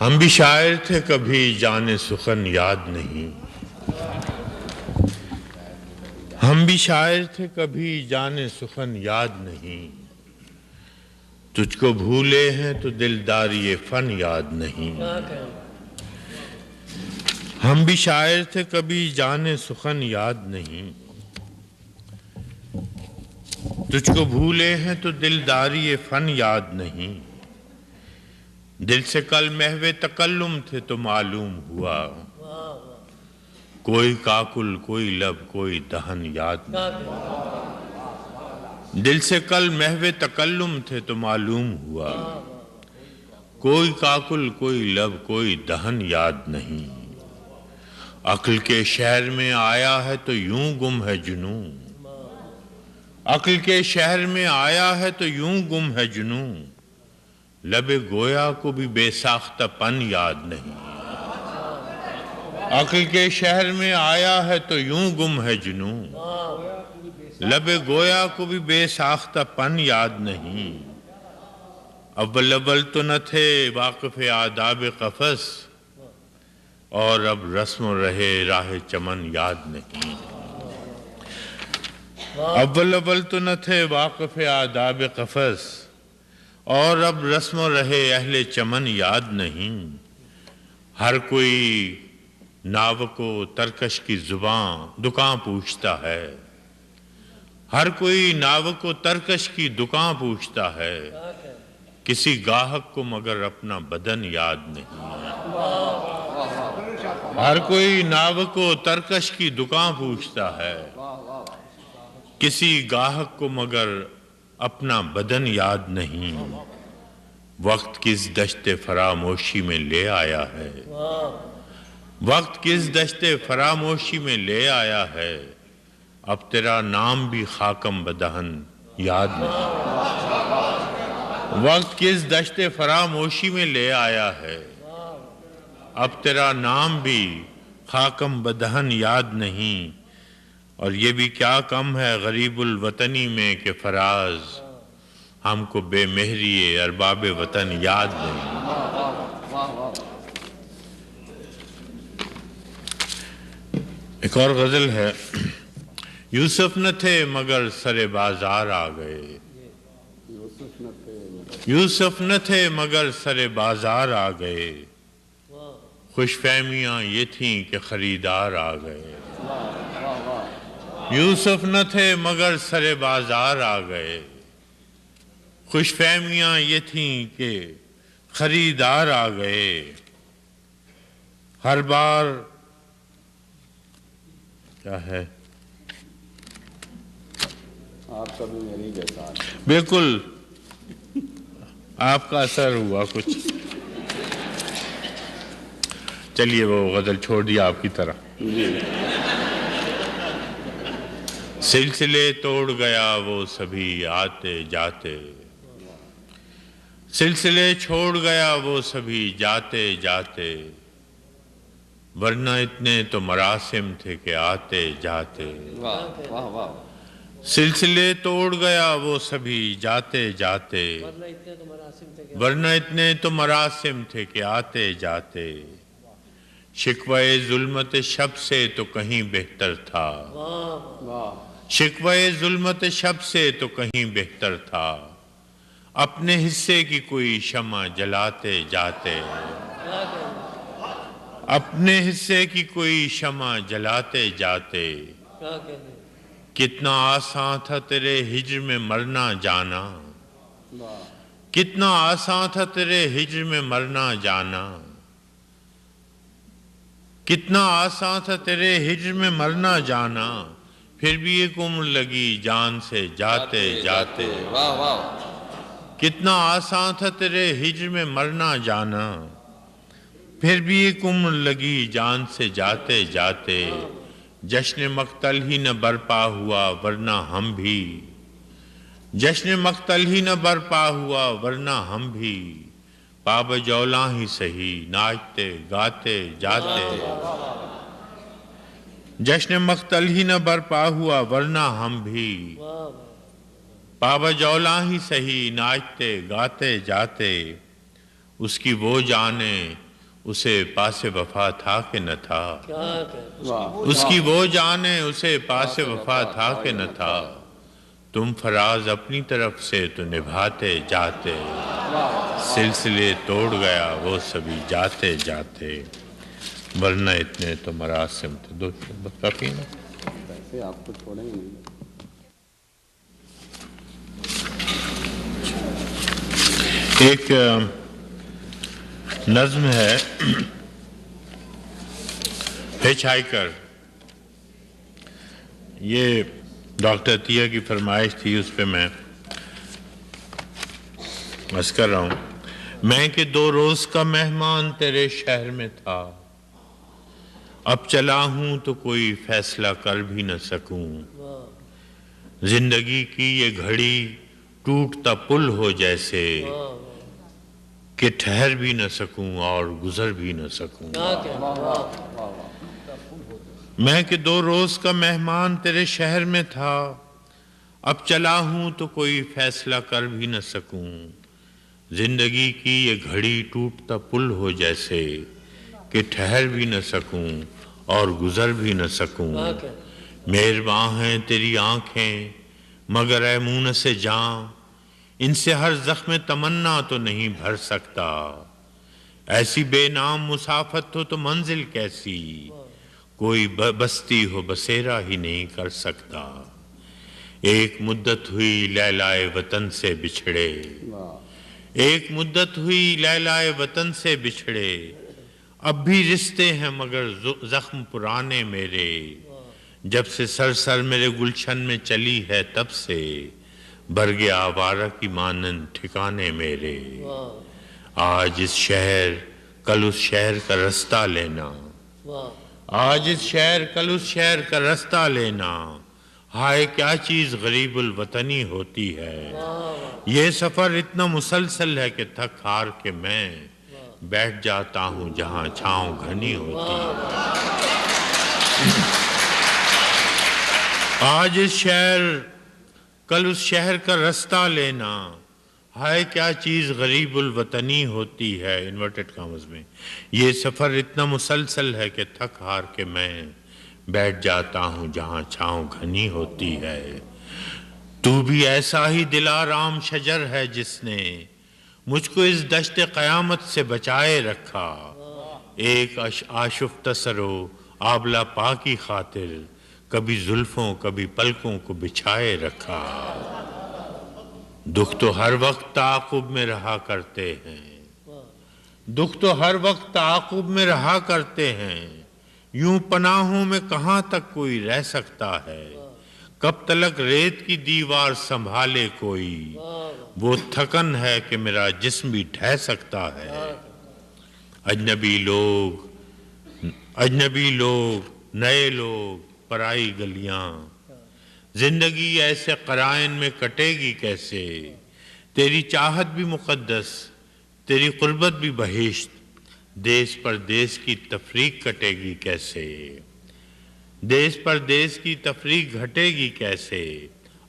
ہم بھی شاعر تھے کبھی جانے سخن یاد نہیں، ہم بھی شاعر تھے کبھی جانے سخن یاد نہیں، تجھ کو بھولے ہیں تو دلداری فن یاد نہیں۔ ہم بھی شاعر تھے کبھی جانے سخن یاد نہیں، تجھ کو بھولے ہیں تو دلداری فن یاد نہیں، دل سے کل محو تکلم تھے تو معلوم ہوا، کوئی کاکل کوئی لب کوئی دہن یاد نہیں۔ دل سے کل محو تکلم تھے تو معلوم ہوا، کوئی کاکل کوئی لب کوئی دہن یاد نہیں۔ عقل کے شہر میں آیا ہے تو یوں گم ہے جنوں، عقل کے شہر میں آیا ہے تو یوں گم ہے جنوں، لب گویا کو بھی بے ساختہ پن یاد نہیں۔ عقل کے شہر میں آیا ہے تو یوں گم ہے جنوں، لب گویا کو بھی بے ساختہ پن یاد نہیں۔ اول اول تو نہ تھے واقف آداب قفس، اور اب رسم رہے راہ چمن یاد نہیں۔ اول اول تو نہ تھے واقف آداب قفس، اور اب رسم رہے اہل چمن یاد نہیں۔ ہر کوئی ناو کو ترکش کی زباں دکان پوچھتا ہے، ہر کوئی ناو کو ترکش کی دکان پوچھتا ہے، کسی گاہک کو مگر اپنا بدن یاد نہیں۔ ہر کوئی ناو کو ترکش کی دکان پوچھتا ہے، کسی گاہک کو مگر اپنا بدن یاد نہیں۔ وقت کس دشت فراموشی میں لے آیا ہے، وقت کس دشت فراموشی میں لے آیا ہے، اب تیرا نام بھی خاکم بدہن یاد نہیں۔ وقت کس دشت فراموشی میں لے آیا ہے، اب تیرا نام بھی خاکم بدہن یاد نہیں۔ اور یہ بھی کیا کم ہے غریب الوطنی میں کہ فراز ہم کو بے مہری ارباب وطن یاد نہیں۔ ایک اور غزل ہے، یوسف نہ تھے مگر سر بازار آ گئے، یوسف نہ تھے مگر سر بازار آ گئے، خوش فہمیاں یہ تھیں کہ خریدار آ گئے۔ یوسف نہ تھے مگر سر بازار آ گئے، خوش فہمیاں یہ تھیں کہ خریدار آ گئے۔ ہر بار کیا ہے آپ کا بھی میری جیسا، بالکل آپ کا اثر ہوا کچھ۔ چلیے وہ غزل چھوڑ دیا آپ کی طرح۔ سلسلے توڑ گیا وہ سبھی آتے جاتے، سلسلے چھوڑ گیا وہ سبھی جاتے جاتے، ورنہ اتنے تو مراسم تھے کہ آتے جاتے۔ سلسلے توڑ گیا وہ سبھی جاتے جاتے، ورنہ اتنے تو مراسم تھے کہ آتے جاتے، شکوہ ظلمت شب سے تو کہیں بہتر تھا، شکوہ ظلمت شب سے تو کہیں بہتر تھا، اپنے حصے کی کوئی شمع جلاتے جاتے، اپنے حصے کی کوئی شمع جلاتے جاتے، کتنا آسان تھا تیرے ہجر میں مرنا جانا، کتنا آسان تھا تیرے ہجر میں مرنا جانا، کتنا آسان تھا تیرے ہجر میں مرنا جانا، پھر بھی ایک عمر لگی جان سے جاتے جاتے۔ کتنا آسان تھا تیرے ہجر میں مرنا جانا، پھر بھی ایک عمر لگی جان سے جاتے جاتے، جشن مقتل ہی نہ برپا ہوا ورنہ ہم بھی، جشن مقتل ہی نہ برپا ہوا ورنہ ہم بھی، پاب جولاں ہی سہی ناچتے گاتے جاتے، جشن مقتل ہی نہ برپا ہوا ورنہ ہم بھی، پاب جولاں ہی سہی ناچتے گاتے جاتے، اس کی وہ جانے اسے پاس وفا تھا کہ نہ تھا، واہ اس کی وہ جانے اسے پاس وفا تھا کہ نہ تھا، تم فراز اپنی طرف سے تو نبھاتے جاتے، سلسلے توڑ گیا وہ سبھی جاتے جاتے، ورنہ اتنے تو مراسم تھے۔ دو بس کافی نا؟ ایسے آپ کو چھوڑیں گے نہیں۔ ایک نظم ہے ہچ ہائیکر، یہ ڈاکٹر عطیہ کی فرمائش تھی، اس پہ میں عرض کر رہا ہوں۔ میں کہ 2 روز کا مہمان تیرے شہر میں تھا، اب چلا ہوں تو کوئی فیصلہ کر بھی نہ سکوں، زندگی کی یہ گھڑی ٹوٹتا پل ہو جیسے کہ ٹھہر بھی نہ سکوں اور گزر بھی نہ سکوں۔ میں کہ 2 روز کا مہمان تیرے شہر میں تھا، اب چلا ہوں تو کوئی فیصلہ کر بھی نہ سکوں، زندگی کی یہ گھڑی ٹوٹتا پل ہو جیسے کہ ٹھہر بھی نہ سکوں اور گزر بھی نہ سکوں۔ مہرباں ہیں تیری آنکھیں مگر اے مونس جاں، ان سے ہر زخم تمنا تو نہیں بھر سکتا، ایسی بے نام مسافت ہو تو منزل کیسی، کوئی بستی ہو بسیرا ہی نہیں کر سکتا، ایک مدت ہوئی لیلائے وطن سے بچھڑے، ایک مدت ہوئی لیلائے وطن سے بچھڑے، اب بھی رشتے ہیں مگر زخم پرانے میرے، جب سے سر سر میرے گلشن میں چلی ہے تب سے، برگ آوارہ کی مانند ٹھکانے میرے، آج اس شہر کل اس شہر کا رستہ لینا، آج اس شہر کل اس شہر کا رستہ لینا، ہائے کیا چیز غریب الوطنی ہوتی ہے، یہ سفر اتنا مسلسل ہے کہ تھک ہار کے میں بیٹھ جاتا ہوں جہاں چھاؤں گھنی ہوتی ہے، آج اس شہر کل اس شہر کا رستہ لینا، ہائے کیا چیز غریب الوطنی ہوتی ہے، انورٹڈ کامز میں، یہ سفر اتنا مسلسل ہے کہ تھک ہار کے میں بیٹھ جاتا ہوں جہاں چھاؤں گھنی ہوتی ہے، تو بھی ایسا ہی دلارام شجر ہے جس نے مجھ کو اس دشت قیامت سے بچائے رکھا، ایک آشفتہ سرو آبلہ پا کی خاطر کبھی زلفوں کبھی پلکوں کو بچھائے رکھا، دکھ تو ہر وقت تعاقب میں رہا کرتے ہیں، دکھ تو ہر وقت تعاقب میں رہا کرتے ہیں، یوں پناہوں میں کہاں تک کوئی رہ سکتا ہے، کب تلک ریت کی دیوار سنبھالے کوئی، وہ تھکن ہے کہ میرا جسم بھی ڈھہ سکتا ہے، اجنبی لوگ نئے لوگ پرائی گلیاں، زندگی ایسے قرائن میں کٹے گی کیسے، تیری چاہت بھی مقدس تیری قربت بھی بہشت، دیس پر دیس کی تفریق کٹے گی کیسے، دیس پر دیس کی تفریق گھٹے گی کیسے،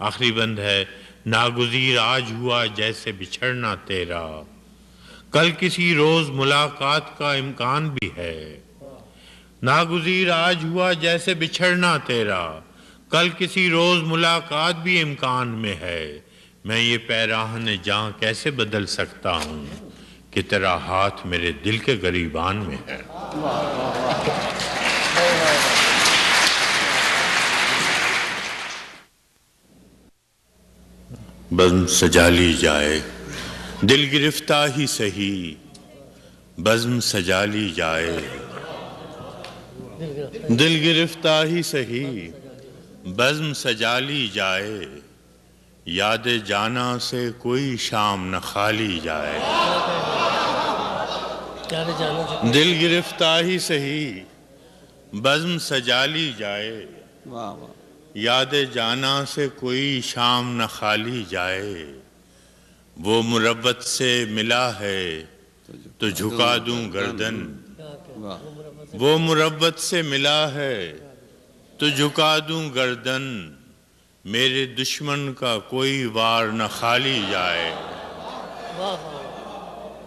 آخری بند ہے، ناگزیر آج ہوا جیسے بچھڑنا تیرا، کل کسی روز ملاقات کا امکان بھی ہے، ناگزیر آج ہوا جیسے بچھڑنا تیرا، کل کسی روز ملاقات بھی امکان میں ہے، میں یہ پیراہن جاں کیسے بدل سکتا ہوں کہ تیرا ہاتھ میرے دل کے گریبان میں ہے۔ بزم سجا لی جائے دل گرفتہ ہی سہی، بزم سجا لی جائے دل گرفتہ ہی سہی، بزم سجا لی جائے، یاد جانا سے کوئی شام نہ خالی جائے، دل گرفتہ ہی سہی، بزم سجا لی جائے، واہ واہ یاد جانا سے کوئی شام نہ خالی جائے، وہ مروت سے ملا ہے تو جھکا دوں گردن، واہ وہ مروت سے ملا ہے تو جھکا دوں گردن، میرے دشمن کا کوئی وار نہ خالی جائے،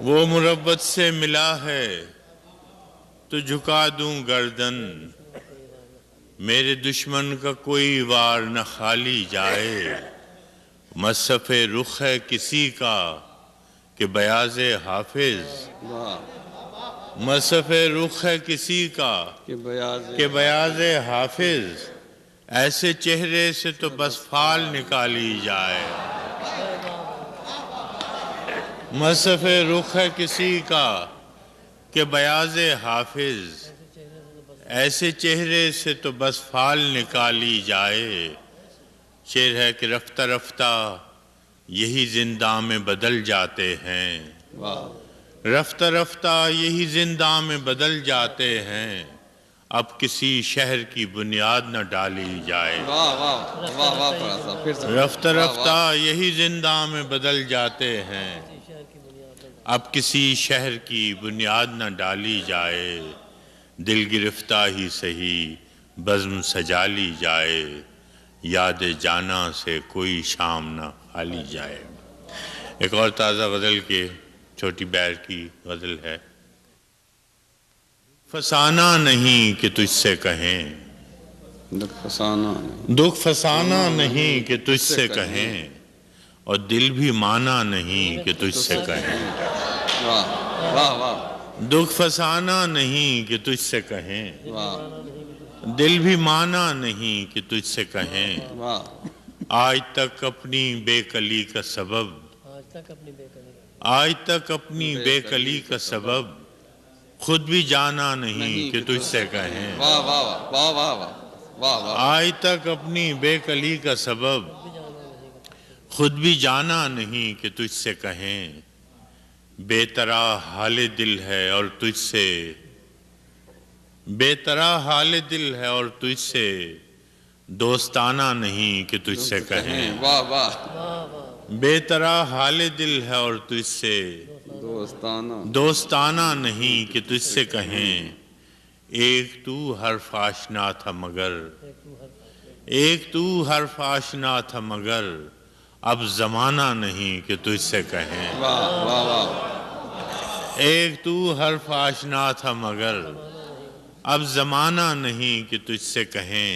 وہ مروت سے ملا ہے تو جھکا دوں گردن، میرے دشمن کا کوئی وار نہ خالی جائے۔ مصحف رخ ہے کسی کا کہ بیاض حافظ، واہ مصحف رخ ہے کسی کا کہ بیاض حافظ، ایسے چہرے سے تو بس فال نکالی جائے۔ مصحف رخ ہے کسی کا کہ بیاض حافظ، ایسے چہرے سے تو بس فال نکالی جائے۔ شعر ہے کہ رفتہ رفتہ یہی زنداں میں بدل جاتے ہیں، واہ رفتہ رفتہ یہی زنداں میں بدل جاتے ہیں، اب کسی شہر کی بنیاد نہ ڈالی جائے۔ واہ واہ واہ واہ پڑھا صاحب پھر سے رفتہ رفتہ یہی زنداں میں بدل جاتے ہیں، اب کسی شہر کی بنیاد نہ ڈالی جائے۔ دل گرفتہ ہی سہی بزم سجا لی جائے، یاد جانا سے کوئی شام نہ کھالی جائے۔ ایک اور تازہ غزل کے چھوٹی بیر کی غزل ہے۔ فسانہ نہیں کہ تجھ سے کہیں، دکھ فسانہ نہیں، دکھ فسانہ نہیں کہ تجھ سے کہیں، اور دل بھی مانا نہیں کہ تجھ سے کہیں۔ واہ واہ واہ دکھ فسانہ نہیں کہ تجھ سے کہیں، واہ دل بھی مانا نہیں کہ تجھ سے کہیں۔ واہ آج تک اپنی بے کلی کا سبب، آج تک اپنی بے کلی کا سبب خود بھی جانا نہیں کہ تجھ سے کہیں۔ واہ واہ واہ واہ واہ واہ واہ آج تک اپنی بے کلی کا سبب خود بھی جانا نہیں کہ تجھ سے کہیں۔ بے طرح حال دل ہے اور تجھ سے، بے طرح حال دل ہے اور تجھ سے دوستانہ نہیں کہ تجھ سے کہیں۔ واہ واہ بے طرح حال دل ہے اور تجھ سے دوستانہ دوستانہ نہیں کہ تجھ سے کہیں۔ ایک تو حرف آشنا تھا مگر، ایک تو حرف آشنا تھا مگر اب زمانہ نہیں کہ تجھ سے کہیں۔ واہ واہ واہ ایک تو حرف آشنا تھا مگر اب زمانہ نہیں کہ تجھ سے کہیں۔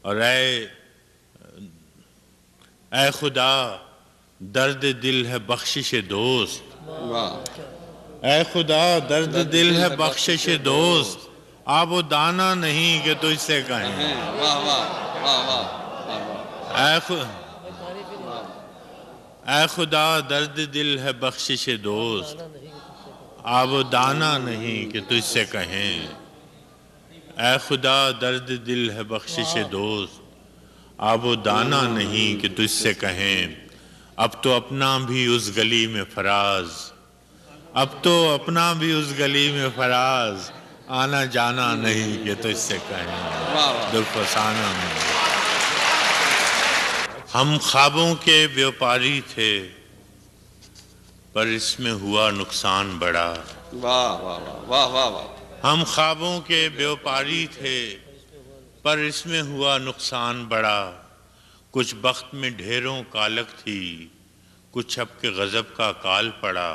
اور اے خدا درد دل ہے بخشش دوست، واہ اے خدا درد دل ہے بخشش دوست، آب و دانہ نہیں کہ تجھ سے کہیں۔ واہ واہ واہ واہ اے خدا درد دل ہے بخشش دوست، آب و دانہ نہیں کہ تجھ سے کہیں۔ اے خدا درد دل ہے بخشش دوست، آب و دانہ نہیں کہ تجھ سے کہیں۔ اب تو اپنا بھی اس گلی میں فراز، اب تو اپنا بھی اس گلی میں فراز، آنا جانا نہیں کہ تجھ سے کہیں۔ دکھ فسانہ نہیں۔ ہم خوابوں کے بیوپاری تھے پر اس میں ہوا نقصان بڑا، واہ واہ واہ واہ واہ ہم خوابوں کے بیوپاری تھے پر اس میں ہوا نقصان بڑا۔ کچھ بخت میں ڈھیروں کالک تھی، کچھ اب کے غضب کا کال پڑا۔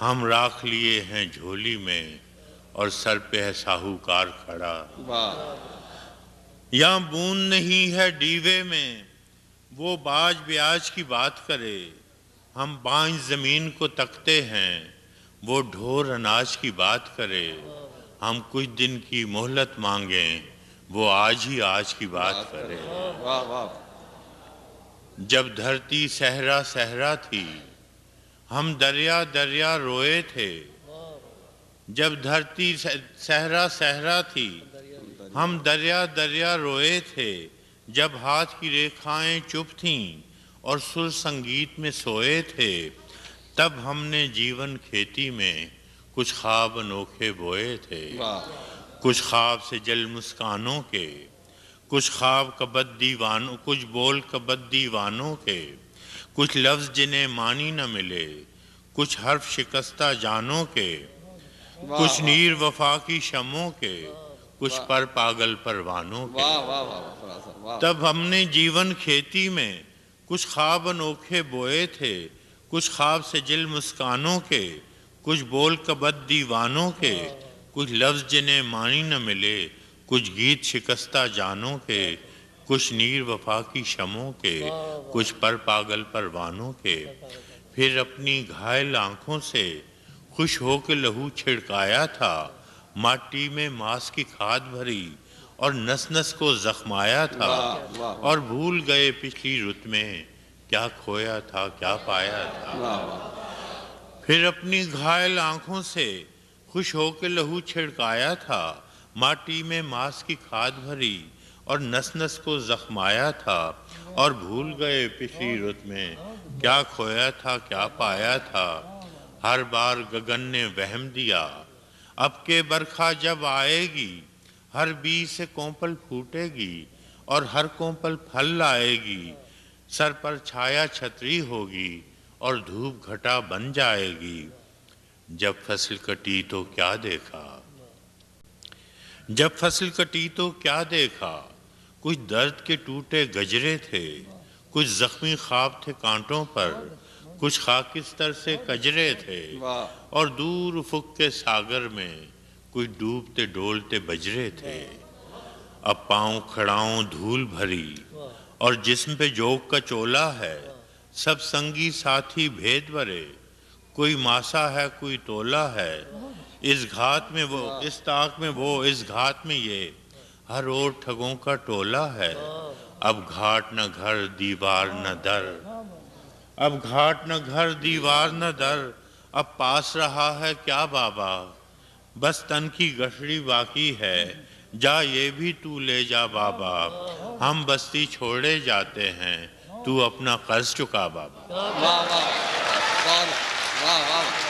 ہم راکھ لیے ہیں جھولی میں اور سر پہ ہے ساہوکار کھڑا۔ واہ یا بوند نہیں ہے ڈیوے میں وہ باج بیاج کی بات کرے، ہم بانج زمین کو تکتے ہیں وہ ڈھور اناج کی بات کرے۔ ہم کچھ دن کی مہلت مانگیں وہ آج ہی آج کی بات کرے۔ واہ واہ جب دھرتی صحرا صحرا تھی ہم دریا دریا روئے تھے، جب دھرتی صحرا صحرا تھی ہم دریا دریا روئے تھے، جب ہاتھ کی ریکھائیں چپ تھیں اور سر سنگیت میں سوئے تھے، تب ہم نے جیون کھیتی میں کچھ خواب انوکھے بوئے تھے۔ کچھ خواب سے جل مسکانوں کے، کچھ خواب کبد دیوانوں، کچھ بول کبد دیوانوں کے، کچھ لفظ جنہیں معنی نہ ملے، کچھ حرف شکستہ جانوں کے، کچھ نیر وفا کی شمعوں کے، کچھ پر پاگل پروانوں کے۔ واہ واہ واہ واہ تب ہم نے جیون کھیتی میں کچھ خواب انوکھے بوئے تھے، کچھ خواب سے جل مسکانوں کے، کچھ بول کبد دیوانوں کے، کچھ لفظ جنہیں معنی نہ ملے، کچھ گیت شکستہ جانوں کے، کچھ نیر وفا کی شموں کے، کچھ پر پاگل پروانوں کے۔ پھر اپنی گھائل آنکھوں سے خوش ہو کے لہو چھڑکایا تھا، ماٹی میں ماس کی کھاد بھری اور نس نس کو زخمایا تھا، اور بھول گئے پچھلی رت میں کیا کھویا تھا کیا پایا تھا۔ پھر اپنی گھائل آنکھوں سے خوش ہو کے لہو چھڑکایا تھا، ماٹی میں ماس کی کھاد بھری اور نس نس کو زخمایا تھا، اور بھول گئے پچھلی رت میں کیا کھویا تھا کیا پایا تھا۔ ہر بار گگن نے وہم دیا اب کے برکھا جب آئے گی، ہر بیج سے کونپل پھوٹے گی اور ہر کونپل پھل لائے گی، سر پر چھایا چھتری ہوگی اور دھوپ گھٹا بن جائے گی۔ جب فصل کٹی تو کیا دیکھا، جب فصل کٹی تو کیا دیکھا، کچھ درد کے ٹوٹے گجرے تھے، کچھ زخمی خواب تھے کانٹوں پر، کچھ خاکستر سے کجرے تھے، اور دور افق کے ساگر میں کچھ ڈوبتے ڈولتے بجرے تھے۔ اب پاؤں کھڑاؤں دھول بھری اور جسم پہ جوگ کا چولا ہے، سب سنگی ساتھی بھید بھرے، کوئی ماسا ہے کوئی تولا ہے، اس گھات میں وہ اس طاق میں وہ اس گھات میں یہ، ہر اور ٹھگوں کا ٹولا ہے۔ اب گھاٹ نہ گھر دیوار نہ در، اب گھاٹ نہ گھر دیوار نہ در، اب پاس رہا ہے کیا بابا، بس تن کی گٹھڑی باقی ہے، جا یہ بھی تو لے جا بابا، ہم بستی چھوڑے جاتے ہیں، تو اپنا قرض چکا بابا۔ واہ واہ واہ واہ واہ۔